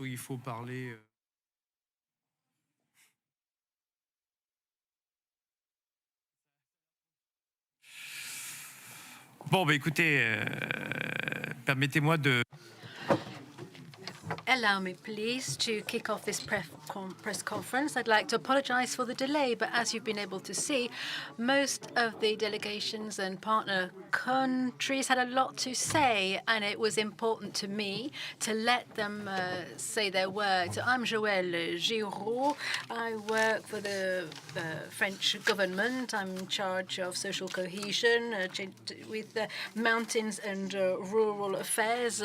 où il faut parler. Bon, bah écoutez, permettez-moi de... Allow me, please, to kick off this press conference. I'd like to apologize for the delay, but as you've been able to see, most of the delegations and partner countries had a lot to say, and it was important to me to let them say their words. I'm Joëlle Giraud. I work for the French government. I'm in charge of social cohesion with mountains and rural affairs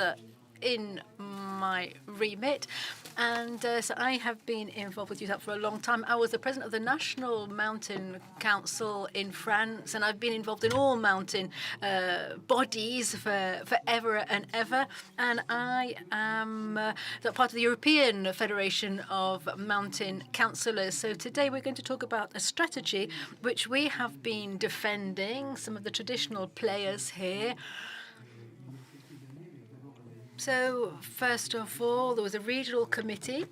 in my remit. And so I have been involved with USAP for a long time. I was the president of the National Mountain Council in France, and I've been involved in all mountain bodies for forever and ever. And I am part of the European Federation of Mountain Councillors. So today we're going to talk about a strategy which we have been defending, some of the traditional players here. So, first of all, there was a regional committee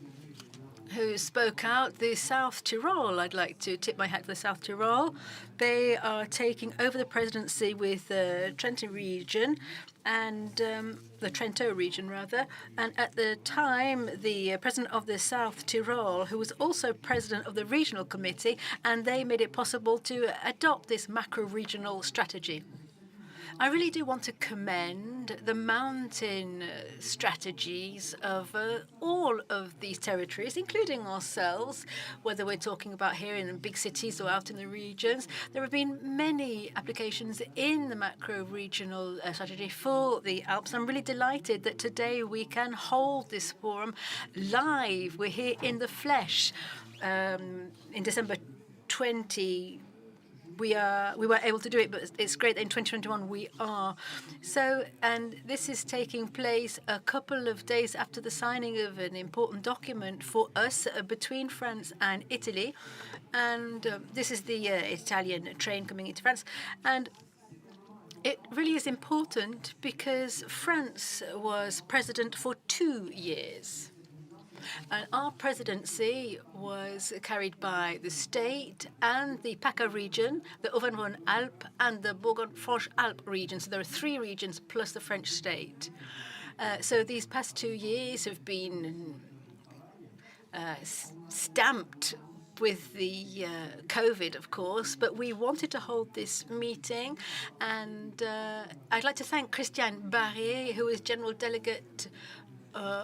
who spoke out. The South Tyrol, I'd like to tip my hat to the South Tyrol. They are taking over the presidency with the Trento region, and the Trento region, rather. And at the time, the president of the South Tyrol, who was also president of the regional committee, and they made it possible to adopt this macro-regional strategy. I really do want to commend the mountain strategies of all of these territories, including ourselves, whether we're talking about here in the big cities or out in the regions. There have been many applications in the macro-regional strategy for the Alps. I'm really delighted that today we can hold this forum live. We're here in the flesh. In December 20, we weren't able to do it, but it's great that in 2021 we are. So, and this is taking place a couple of days after the signing of an important document for us between France and Italy. And this is the Italian train coming into France. And it really is important because France was president for 2 years. And our presidency was carried by the state and the PACA region, the Auvergne-Rhône-Alpes, and the Bourgogne-Franche-Alpes region. So there are 3 regions plus the French state. So these past 2 years have been stamped with the COVID, of course, but we wanted to hold this meeting. And I'd like to thank Christiane Barré, who is General Delegate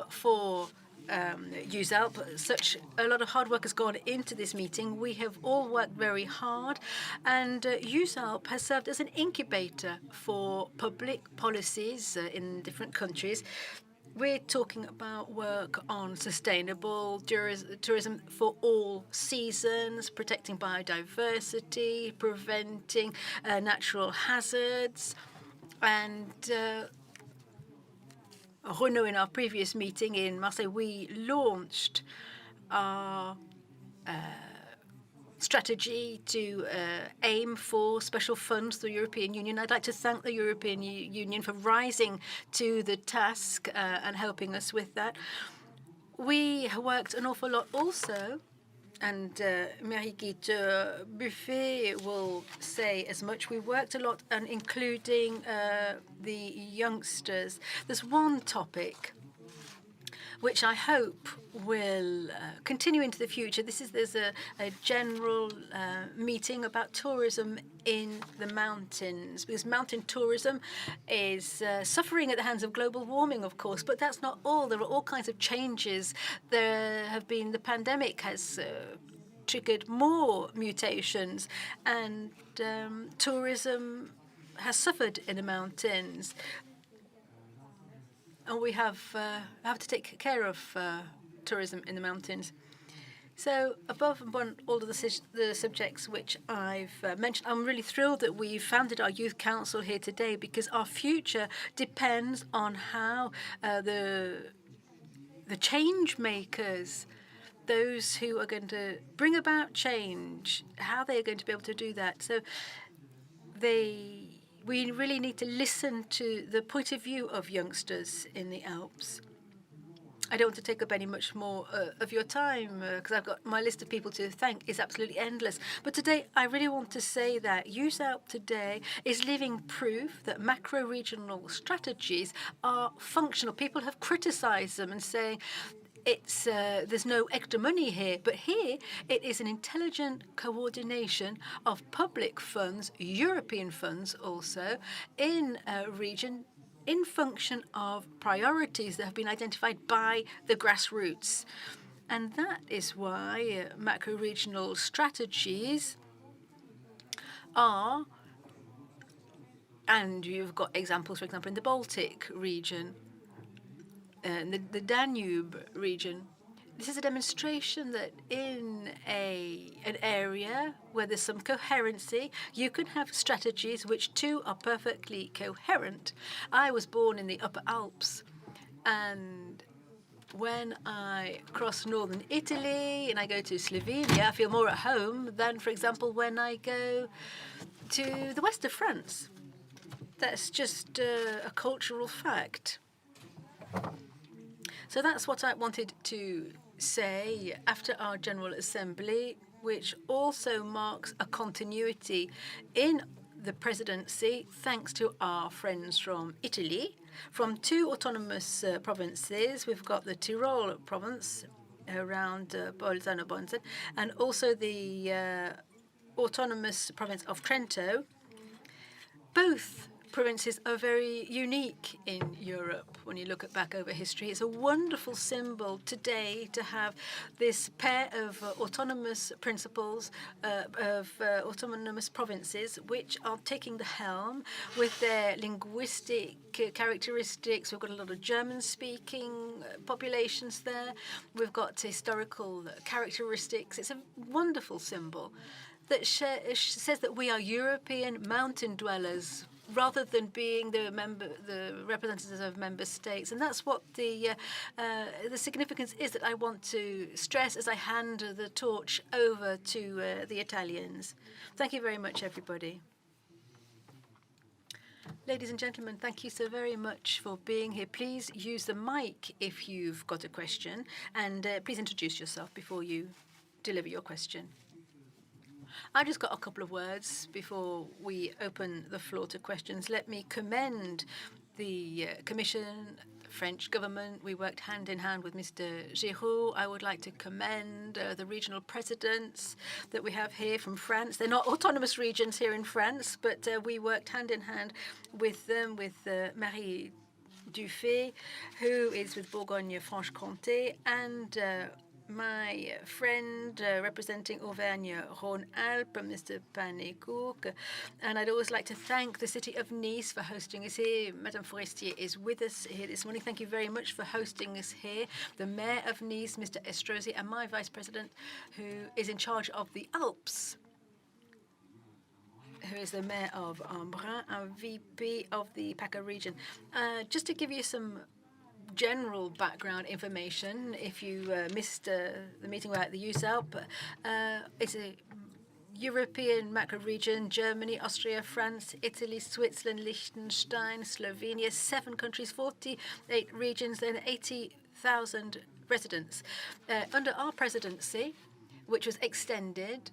for USALP. Such a lot of hard work has gone into this meeting. We have all worked very hard, and USALP has served as an incubator for public policies in different countries. We're talking about work on sustainable tourism for all seasons, protecting biodiversity, preventing natural hazards, and Renaud, in our previous meeting in Marseille, we launched our strategy to aim for special funds to the European Union. I'd like to thank the European Union for rising to the task and helping us with that. We worked an awful lot also, and Marie-Guide Buffet will say as much. We worked a lot on including the youngsters. There's one topic which I hope will continue into the future. There's a general meeting about tourism in the mountains, because mountain tourism is suffering at the hands of global warming, of course, but that's not all. There are all kinds of changes. The pandemic has triggered more mutations, and tourism has suffered in the mountains. And we have to take care of tourism in the mountains. So above and beyond all of the subjects which I've mentioned, I'm really thrilled that we founded our youth council here today, because our future depends on how the change makers, those who are going to bring about change, how they are going to be able to do that. So we really need to listen to the point of view of youngsters in the Alps. I don't want to take up any much more of your time because I've got my list of people to thank is absolutely endless. But today, I really want to say that USALP today is living proof that macro-regional strategies are functional. People have criticized them and saying it's there's no extra money here, but here it is an intelligent coordination of public funds, European funds also, in a region in function of priorities that have been identified by the grassroots. And that is why macro-regional strategies are, and you've got examples, for example, in the Baltic region, and the Danube region. This is a demonstration that in an area where there's some coherency, you can have strategies which too are perfectly coherent. I was born in the Upper Alps, and when I cross northern Italy and I go to Slovenia, I feel more at home than, for example, when I go to the west of France. That's just a cultural fact. So that's what I wanted to say after our General Assembly, which also marks a continuity in the presidency, thanks to our friends from Italy, from two autonomous provinces. We've got the Tyrol province around Bolzano-Bonzen, and also the autonomous province of Trento. Both provinces are very unique in Europe when you look back over history. It's a wonderful symbol today to have this pair of autonomous principles, autonomous provinces, which are taking the helm with their linguistic characteristics. We've got a lot of German-speaking populations there. We've got historical characteristics. It's a wonderful symbol that says that we are European mountain dwellers rather than being the representatives of member states. And that's what the significance is that I want to stress as I hand the torch over to the Italians. Thank you very much, everybody. Ladies and gentlemen, thank you so very much for being here. Please use the mic if you've got a question, and please introduce yourself before you deliver your question. I've just got a couple of words before we open the floor to questions. Let me commend the Commission, French government. We worked hand in hand with Mr. Giroud. I would like to commend the regional presidents that we have here from France. They're not autonomous regions here in France, but we worked hand in hand with them, with Marie Dufay, who is with Bourgogne-Franche-Comté, and my friend representing Auvergne-Rhône-Alpes, Mr. Panécourt. And I'd always like to thank the city of Nice for hosting us here. Madame Forestier is with us here this morning. Thank you very much for hosting us here. The mayor of Nice, Mr. Estrosi, and my vice president, who is in charge of the Alps, who is the mayor of Embrun, and VP of the PACA region. Just to give you some general background information, if you missed the meeting we're at the USALP, it's a European macro region: Germany, Austria, France, Italy, Switzerland, Liechtenstein, Slovenia, 7 countries, 48 regions, and 80,000 residents. Under our presidency, which was extended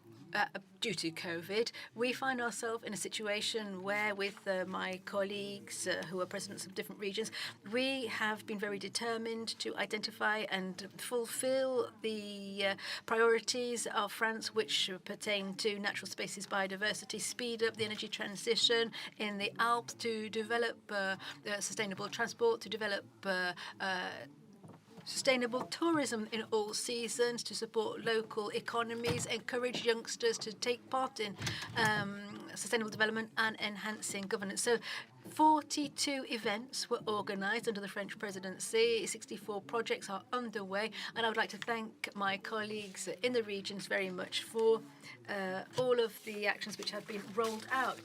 due to COVID, we find ourselves in a situation where, with my colleagues who are presidents of different regions, we have been very determined to identify and fulfill the priorities of France, which pertain to natural spaces, biodiversity, speed up the energy transition in the Alps, to develop sustainable transport, to develop sustainable tourism in all seasons, to support local economies, encourage youngsters to take part in sustainable development, and enhancing governance. So 42 events were organized under the French presidency. 64 projects are underway, and I would like to thank my colleagues in the regions very much for all of the actions which have been rolled out.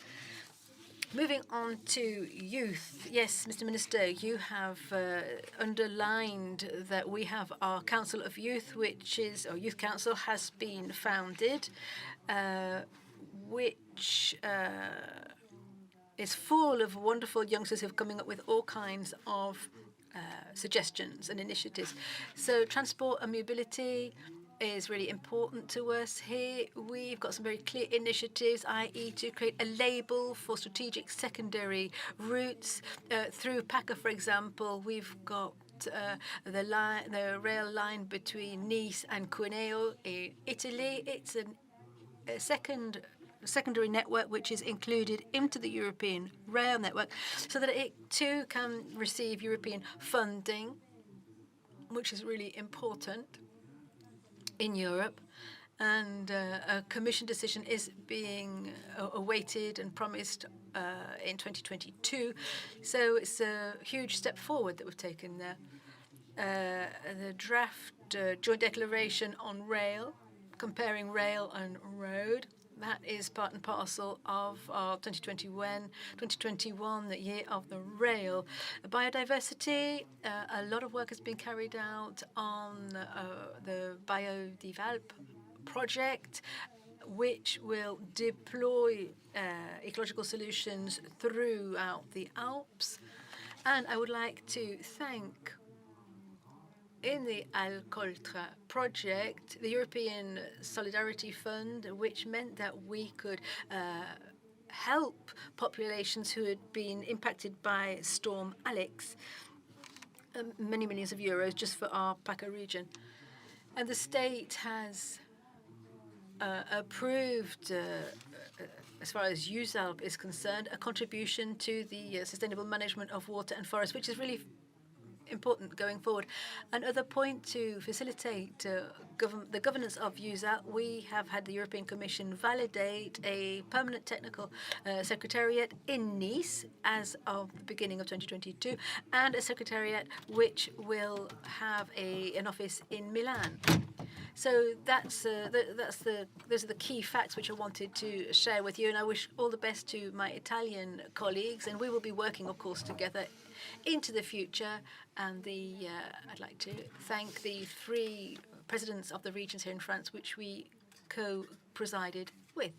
Moving on to youth. Yes, Mr. Minister, you have underlined that we have our Council of Youth, which is, or Youth Council has been founded, which is full of wonderful youngsters who are coming up with all kinds of suggestions and initiatives. So transport and mobility is really important to us here. We've got some very clear initiatives, i.e. to create a label for strategic secondary routes. Through PACA, for example, we've got the rail line between Nice and Cuneo in Italy. It's a secondary network which is included into the European rail network so that it too can receive European funding, which is really important in Europe. And a Commission decision is being awaited and promised in 2022. So it's a huge step forward that we've taken there. The draft joint declaration on rail, comparing rail and road, that is part and parcel of our 2021, the year of the rail. Biodiversity, a lot of work has been carried out on the Biodivalp project, which will deploy ecological solutions throughout the Alps. And I would like to thank, in the Alcoltra project, the European Solidarity Fund, which meant that we could help populations who had been impacted by Storm Alex, many millions of euros just for our PACA region. And the state has approved, as far as USALP is concerned, a contribution to the sustainable management of water and forest, which is really important going forward. Another point to facilitate the governance of USALP, we have had the European Commission validate a permanent technical secretariat in Nice as of the beginning of 2022, and a secretariat which will have an office in Milan. So those are the key facts which I wanted to share with you, and I wish all the best to my Italian colleagues, and we will be working, of course, together into the future. And I'd like to thank the 3 presidents of the regions here in France, which we co-presided with.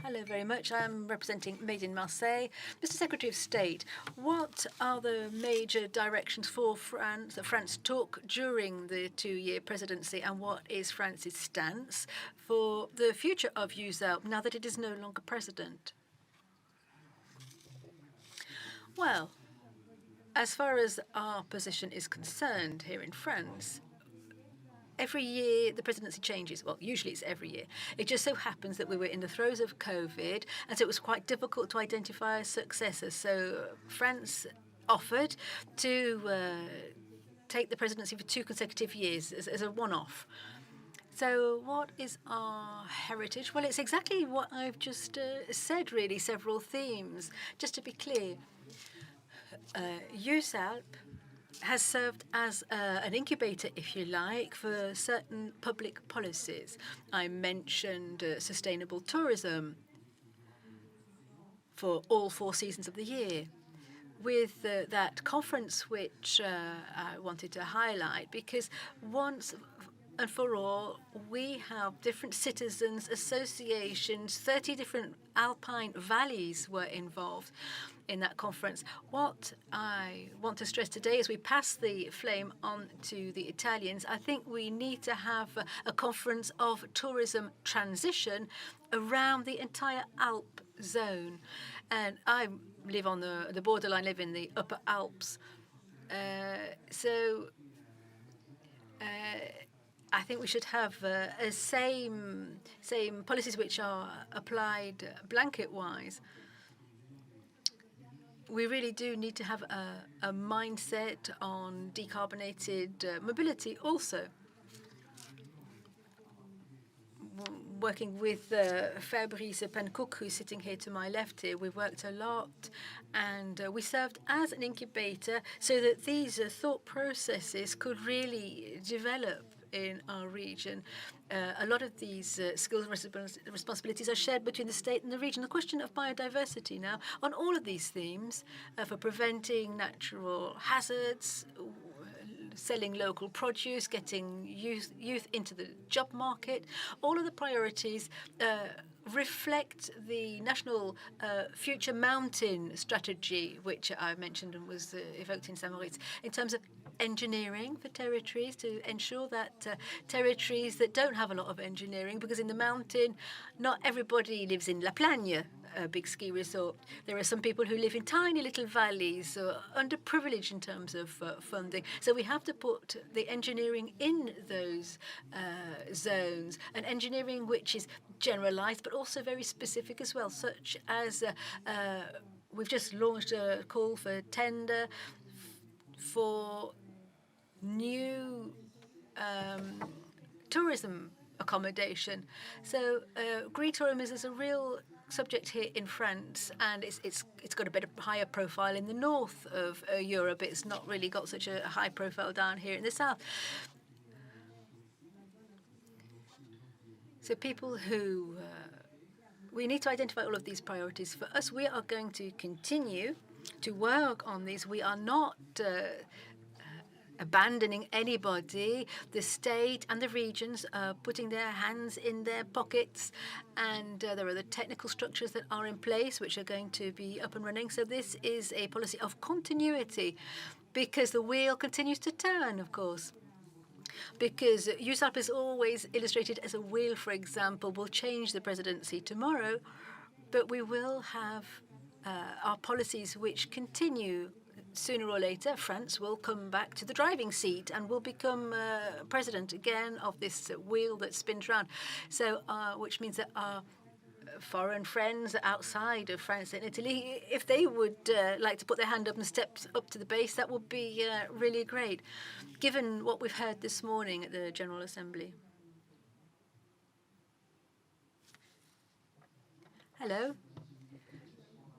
Hello very much. I'm representing Made in Marseille. Mr. Secretary of State, what are the major directions for France that France took during the 2-year presidency, and what is France's stance for the future of USALP now that it is no longer president? Well, as far as our position is concerned here in France, every year the presidency changes. Well, usually it's every year. It just so happens that we were in the throes of COVID, and so it was quite difficult to identify a successor. So France offered to take the presidency for 2 consecutive years as a one-off. So what is our heritage? Well, it's exactly what I've just said, really, several themes. Just to be clear, USALP has served as an incubator, if you like, for certain public policies. I mentioned sustainable tourism for all 4 seasons of the year, with that conference which I wanted to highlight, because once and for all, we have different citizens, associations, 30 different alpine valleys were involved in that conference. What I want to stress today as we pass the flame on to the Italians, I think we need to have a conference of tourism transition around the entire Alp zone. And I live on the borderline, live in the Upper Alps. I think we should have same policies which are applied blanket-wise. We really do need to have a mindset on decarbonated mobility also. Working with Fabrice Pancook, who's sitting here to my left here, we worked a lot, and we served as an incubator so that these thought processes could really develop in our region. A lot of these skills and responsibilities are shared between the state and the region. The question of biodiversity now, on all of these themes, for preventing natural hazards, selling local produce, getting youth into the job market. All of the priorities reflect the national future mountain strategy, which I mentioned and was evoked in Saint-Moritz, in terms of engineering for territories to ensure that territories that don't have a lot of engineering, because in the mountain, not everybody lives in La Plagne, a big ski resort. There are some people who live in tiny little valleys, underprivileged in terms of funding. So we have to put the engineering in those zones, and engineering which is generalized but also very specific as well, such as we've just launched a call for tender for new tourism accommodation. So green tourism is a real subject here in France, and it's got a bit of higher profile in the north of Europe. It's not really got such a high profile down here in the south. So people who we need to identify all of these priorities. For us, we are going to continue to work on these. We are not abandoning anybody. The state and the regions are putting their hands in their pockets, and there are the technical structures that are in place which are going to be up and running. So this is a policy of continuity, because the wheel continues to turn, of course. Because USAP is always illustrated as a wheel, for example. We'll change the presidency tomorrow, but we will have our policies which continue. Sooner or later, France will come back to the driving seat and will become president again of this wheel that spins round. So, which means that our foreign friends outside of France and Italy, if they would like to put their hand up and step up to the base, that would be really great, given what we've heard this morning at the General Assembly. Hello.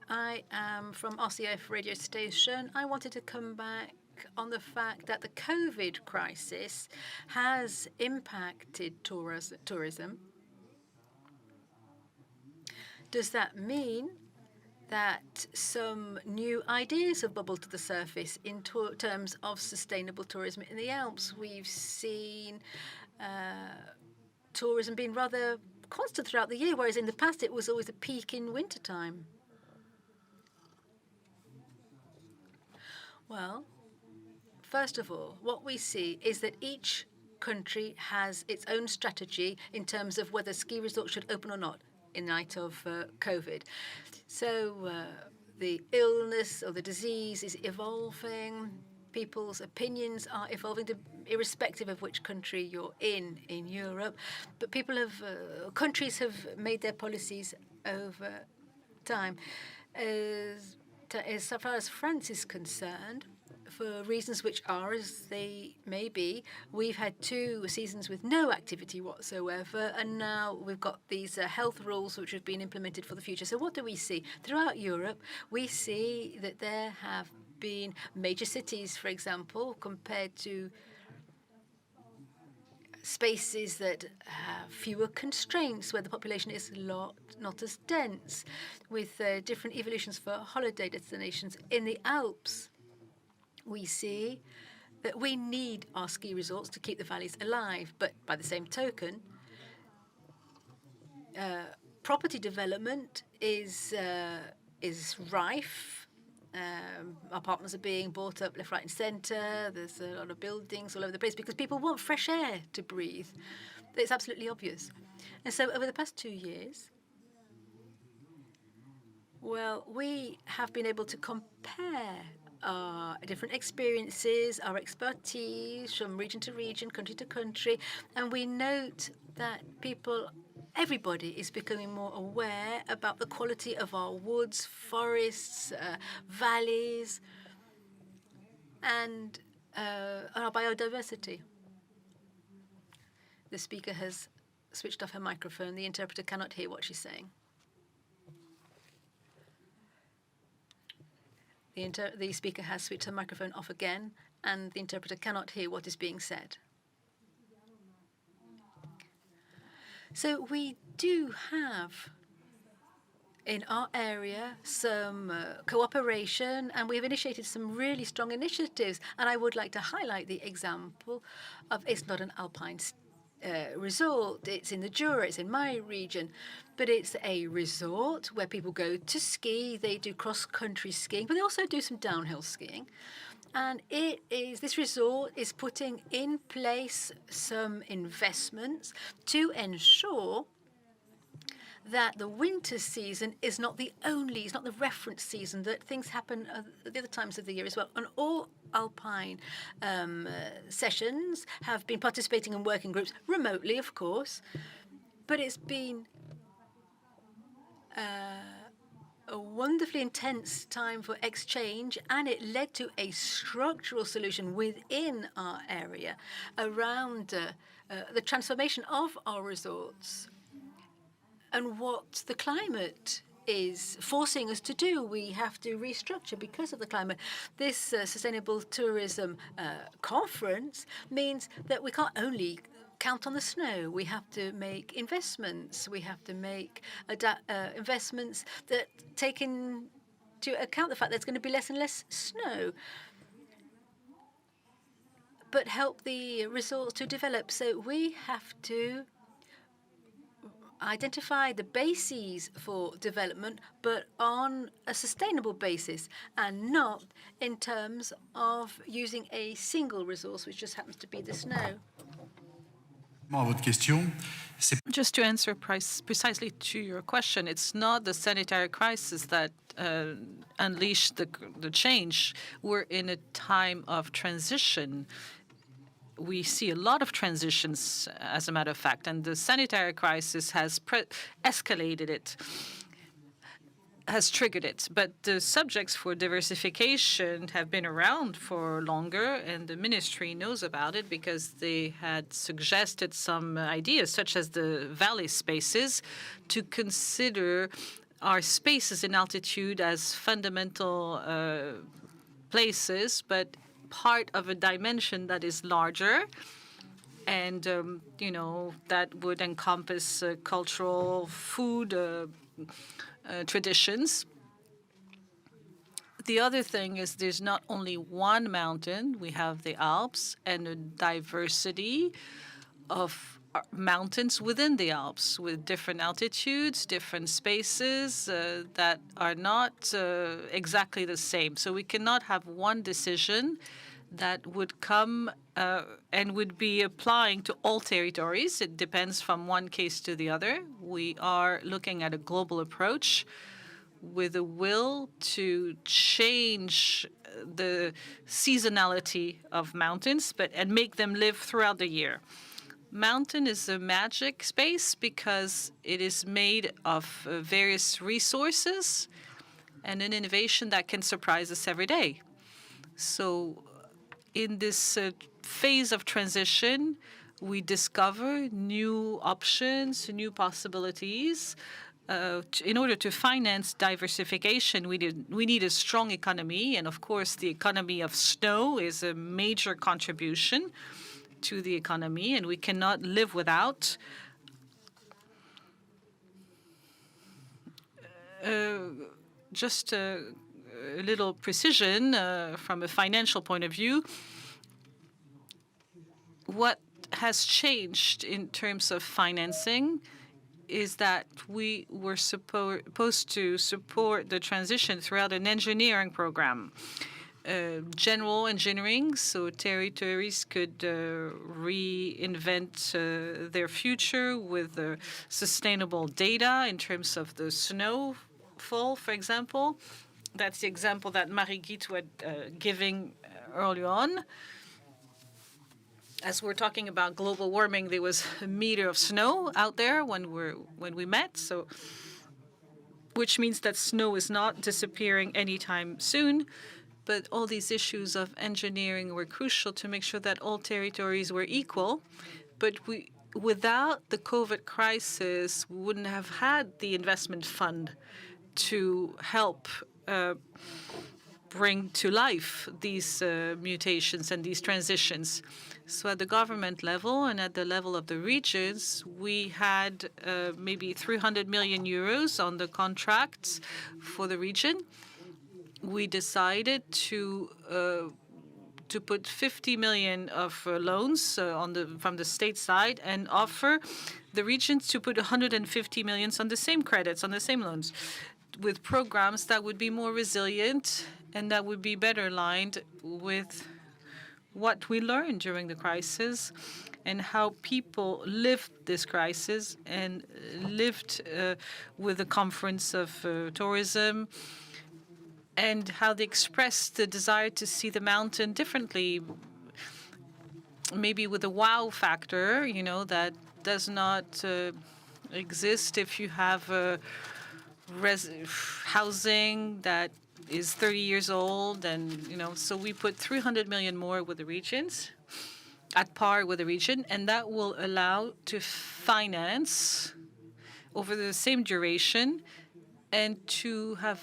I am from RCF radio station. I wanted to come back on the fact that the COVID crisis has impacted tourism. Does that mean that some new ideas have bubbled to the surface in terms of sustainable tourism in the Alps? We've seen tourism being rather constant throughout the year, whereas in the past it was always a peak in wintertime. Well, first of all, what we see is that each country has its own strategy in terms of whether ski resorts should open or not in light of COVID. So the illness or the disease is evolving. People's opinions are evolving, irrespective of which country you're in Europe. But countries have made their policies over time. As far as France is concerned, for reasons which are as they may be, we've had 2 seasons with no activity whatsoever, and now we've got these health rules which have been implemented for the future. So what do we see? Throughout Europe, we see that there have been major cities, for example, compared to spaces that have fewer constraints, where the population is not as dense, with different evolutions for holiday destinations. In the Alps, we see that we need our ski resorts to keep the valleys alive, but by the same token, property development is rife. Apartments are being bought up left, right, and centre. There's a lot of buildings all over the place because people want fresh air to breathe. It's absolutely obvious. And so over the past 2 years, well, we have been able to compare our different experiences, our expertise from region to region, country to country, and we note that everybody is becoming more aware about the quality of our woods, forests, valleys, and our biodiversity. The speaker has switched off her microphone. The interpreter cannot hear what she's saying. The speaker has switched her microphone off again, and the interpreter cannot hear what is being said. So we do have in our area some cooperation, and we have initiated some really strong initiatives. And I would like to highlight the example of it's not an alpine resort. It's in the Jura, it's in my region, but it's a resort where people go to ski. They do cross-country skiing, but they also do some downhill skiing. And this resort is putting in place some investments to ensure that the winter season is not it's not the reference season, that things happen at the other times of the year as well. And all alpine sessions have been participating in working groups, remotely, of course, but it's been a wonderfully intense time for exchange, and it led to a structural solution within our area around the transformation of our resorts and what the climate is forcing us to do. We have to restructure because of the climate. This sustainable tourism conference means that we can't only count on the snow. We have to make investments. We have to make investments that take into account the fact that there's going to be less and less snow, but help the resorts to develop. So we have to identify the bases for development, but on a sustainable basis and not in terms of using a single resource, which just happens to be the snow. Just to answer precisely to your question, it's not the sanitary crisis that unleashed the change. We're in a time of transition. We see a lot of transitions, as a matter of fact, and the sanitary crisis has escalated it, has triggered it. But the subjects for diversification have been around for longer, and the ministry knows about it because they had suggested some ideas, such as the valley spaces, to consider our spaces in altitude as fundamental places, but part of a dimension that is larger, and that would encompass cultural, food traditions. The other thing is there's not only one mountain. We have the Alps and a diversity of mountains within the Alps with different altitudes, different spaces that are not exactly the same. So we cannot have one decision that would come and would be applying to all territories. It depends from one case to the other. We are looking at a global approach with a will to change the seasonality of mountains, and make them live throughout the year. Mountain is a magic space because it is made of various resources and an innovation that can surprise us every day. So in this phase of transition, we discover new options, new possibilities. In order to finance diversification, we need a strong economy. And of course, the economy of snow is a major contribution to the economy, and we cannot live without. Just a little precision from a financial point of view. What has changed in terms of financing is that we were supposed to support the transition throughout an engineering program. General engineering, so territories could reinvent their future with sustainable data in terms of the snowfall, for example. That's the example that Marie-Guite was giving early on. As we're talking about global warming, there was a meter of snow out there when we met, so which means that snow is not disappearing anytime soon. But all these issues of engineering were crucial to make sure that all territories were equal. But without the COVID crisis, we wouldn't have had the investment fund to help bring to life these mutations and these transitions. So at the government level and at the level of the regions, we had maybe 300 million euros on the contracts for the region. We decided to put 50 million of loans from the state side and offer the regions to put 150 million on the same credits, on the same loans, with programs that would be more resilient and that would be better aligned with what we learned during the crisis and how people lived this crisis and lived with the conference of tourism, and how they expressed the desire to see the mountain differently, maybe with a wow factor, that does not exist if you have housing that is 30 years old. And, so we put 300 million more with the regions, at par with the region, and that will allow to finance over the same duration and to have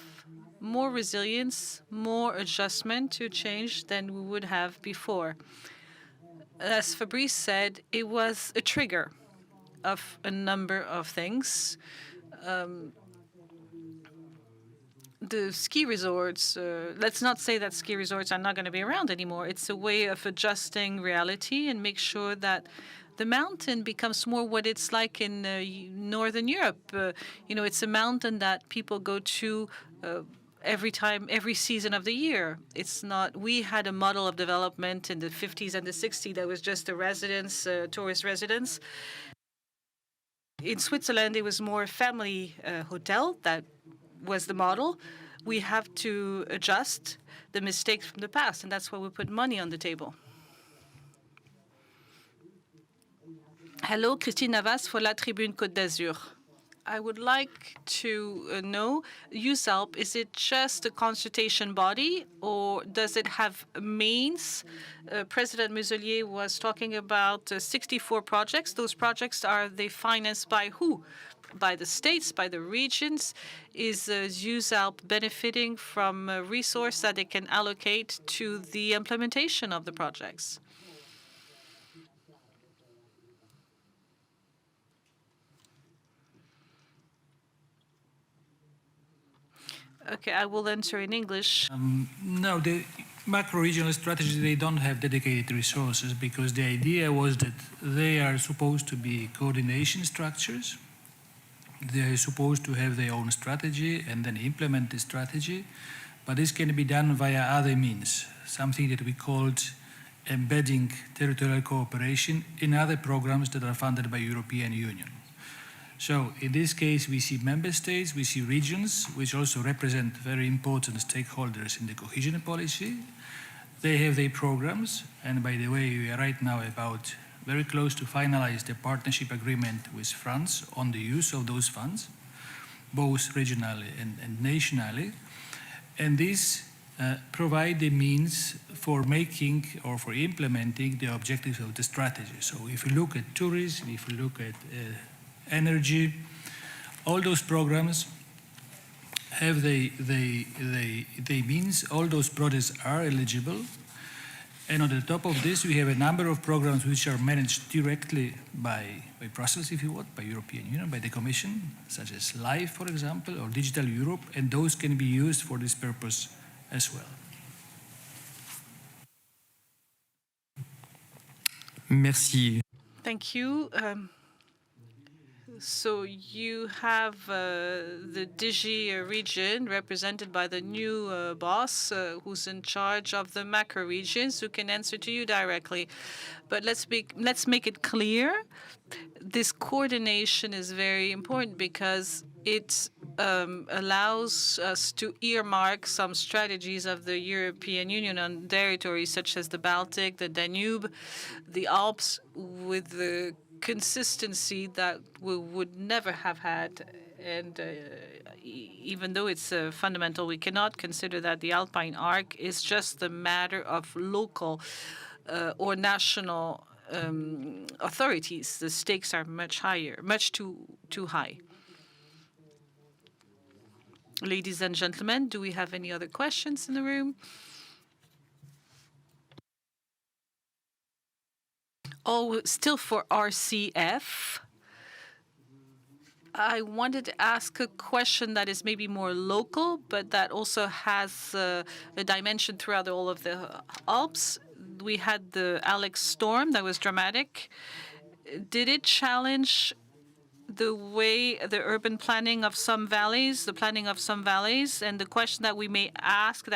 more resilience, more adjustment to change than we would have before. As Fabrice said, it was a trigger of a number of things. The ski resorts, let's not say that ski resorts are not going to be around anymore. It's a way of adjusting reality and make sure that the mountain becomes more what it's like in Northern Europe. It's a mountain that people go to every season of the year. It's not. We had a model of development in the 50s and the 60s that was just a residence, tourist residence. In Switzerland, it was more family hotel that was the model. We have to adjust the mistakes from the past, and that's why we put money on the table. Hello, Christine Navas for La Tribune Côte d'Azur. I would like to know, USALP, is it just a consultation body or does it have means? President Muselier was talking about 64 projects. Those projects, are they financed by who? By the states, by the regions? Is USALP benefiting from a resource that they can allocate to the implementation of the projects? Okay, I will answer in English. No, the macro-regional strategies, they don't have dedicated resources because the idea was that they are supposed to be coordination structures. They are supposed to have their own strategy and then implement the strategy, but this can be done via other means, something that we called embedding territorial cooperation in other programs that are funded by European Union. So in this case, we see member states, we see regions, which also represent very important stakeholders in the cohesion policy. They have their programs, and by the way, we are right now very close to finalize the partnership agreement with France on the use of those funds, both regionally and nationally. And this provide the means for making or for implementing the objectives of the strategy. So if you look at tourism, if you look at energy, all those programs have the means, all those projects are eligible. And on the top of this, we have a number of programs which are managed directly by Brussels, if you want, by European Union, by the Commission, such as LIFE, for example, or Digital Europe, and those can be used for this purpose as well. Merci. Thank you. So you have the Digi region represented by the new boss who's in charge of the macro regions, who can answer to you directly. But let's make it clear. This coordination is very important because it allows us to earmark some strategies of the European Union on territories such as the Baltic, the Danube, the Alps, with the consistency that we would never have had. And even though it's fundamental, we cannot consider that the Alpine Arc is just a matter of local or national authorities. The stakes are much higher, much too high. Ladies and gentlemen, do we have any other questions in the room? Oh, still for RCF. I wanted to ask a question that is maybe more local, but that also has a dimension throughout all of the Alps. We had the Alex storm that was dramatic. Did it challenge the way the urban planning of some valleys, the planning of some valleys, and the question that we may ask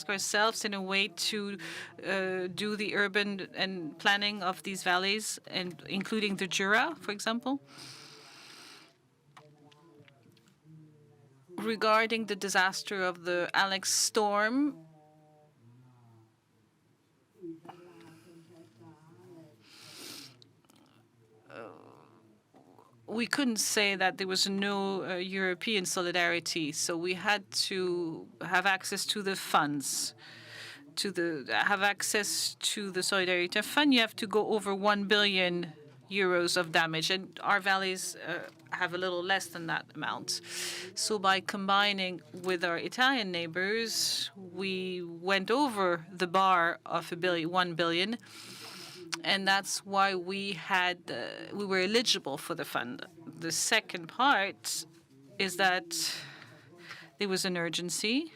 ourselves in a way to do the urban and planning of these valleys, and including the Jura, for example? Regarding the disaster of the Alex storm, we couldn't say that there was no European solidarity, so we had to have access to the funds. Have access to the Solidarity Fund, you have to go over 1 billion euros of damage, and our valleys have a little less than that amount. So by combining with our Italian neighbors, we went over the bar of 1 billion, and that's why we were eligible for the fund. The second part is that there was an urgency.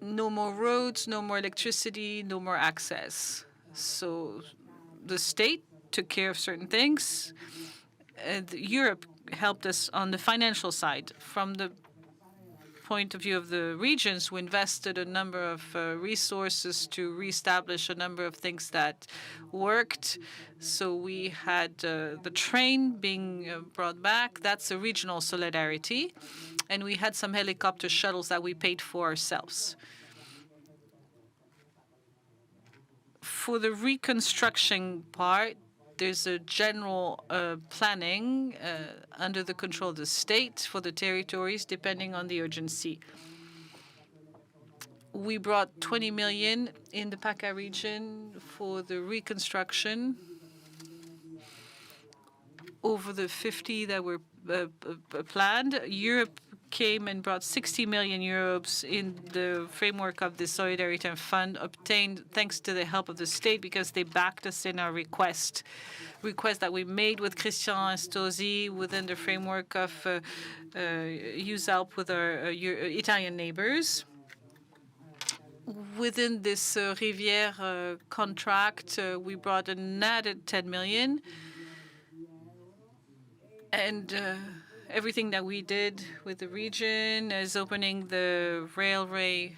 No more roads, no more electricity, no more access. So the state took care of certain things. Europe helped us on the financial side. From the point of view of the regions, we invested a number of resources to reestablish a number of things that worked. So we had the train being brought back. That's a regional solidarity. And we had some helicopter shuttles that we paid for ourselves. For the reconstruction part, there's a general planning under the control of the state for the territories, depending on the urgency. We brought 20 million in the PACA region for the reconstruction over the 50 that were planned. Europe came and brought 60 million euros in the framework of the Solidarity Fund, obtained thanks to the help of the state because they backed us in our request that we made with Christian Estrosi within the framework of USALP with our Italian neighbors. Within this Rivière contract, we brought an added 10 million. And everything that we did with the region is opening the railway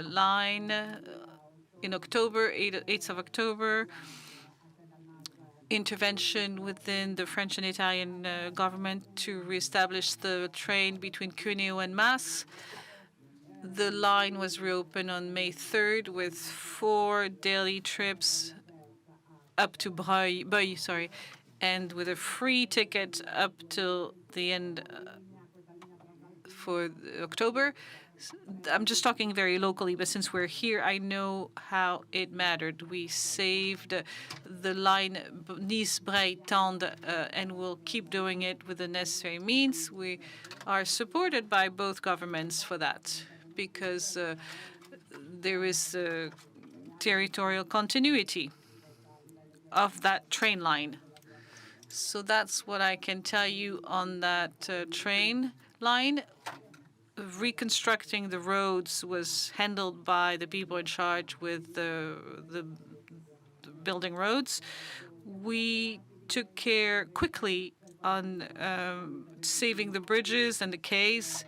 line in October, 8th of October. Intervention within the French and Italian government to reestablish the train between Cuneo and Mas. The line was reopened on May 3rd with 4 daily trips up to Breuil, and with a free ticket up till the end for October. I'm just talking very locally, but since we're here, I know how it mattered. We saved the line Nice-Breuil-Tende, and we'll keep doing it with the necessary means. We are supported by both governments for that, because there is territorial continuity of that train line. So that's what I can tell you on that train line. Reconstructing the roads was handled by the people in charge with the building roads. We took care quickly on saving the bridges and the quays,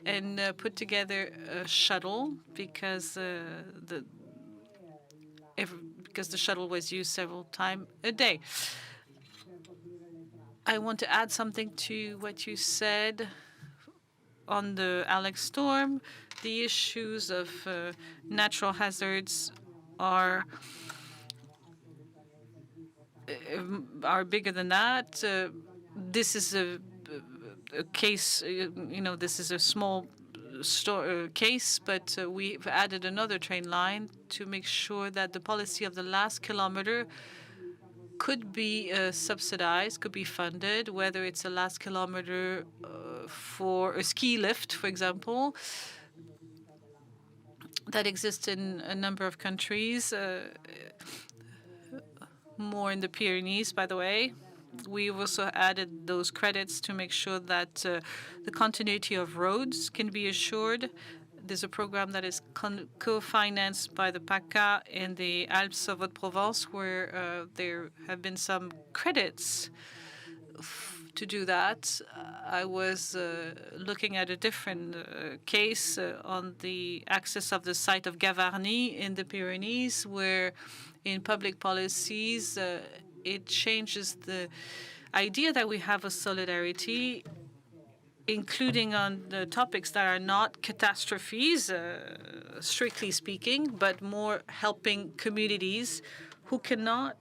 and put together a shuttle because the shuttle was used several times a day. I want to add something to what you said on the Alex storm. The issues of natural hazards are bigger than that. This is a case, this is a small case, but we've added another train line to make sure that the policy of the last kilometer could be subsidized, could be funded, whether it's a last kilometer for a ski lift, for example, that exists in a number of countries, more in the Pyrenees, by the way. We've also added those credits to make sure that the continuity of roads can be assured. There's a program that is co-financed by the PACA in the Alpes of Haute-Provence, where there have been some credits to do that. I was looking at a different case on the axis of the site of Gavarnie in the Pyrenees, where in public policies it changes the idea that we have of solidarity, including on the topics that are not catastrophes, strictly speaking, but more helping communities who cannot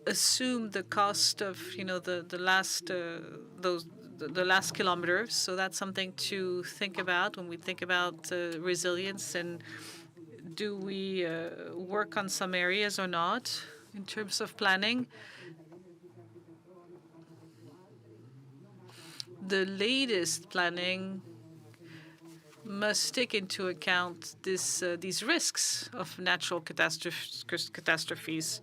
assume the cost of the last kilometer. So that's something to think about when we think about resilience, and do we work on some areas or not in terms of planning. The latest planning must take into account these risks of natural catastrophes.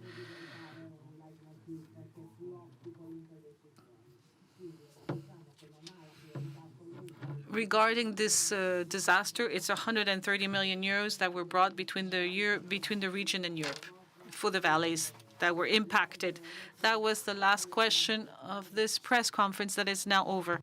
Regarding this disaster, it's 130 million euros that were brought between the region and Europe for the valleys that were impacted. That was the last question of this press conference that is now over.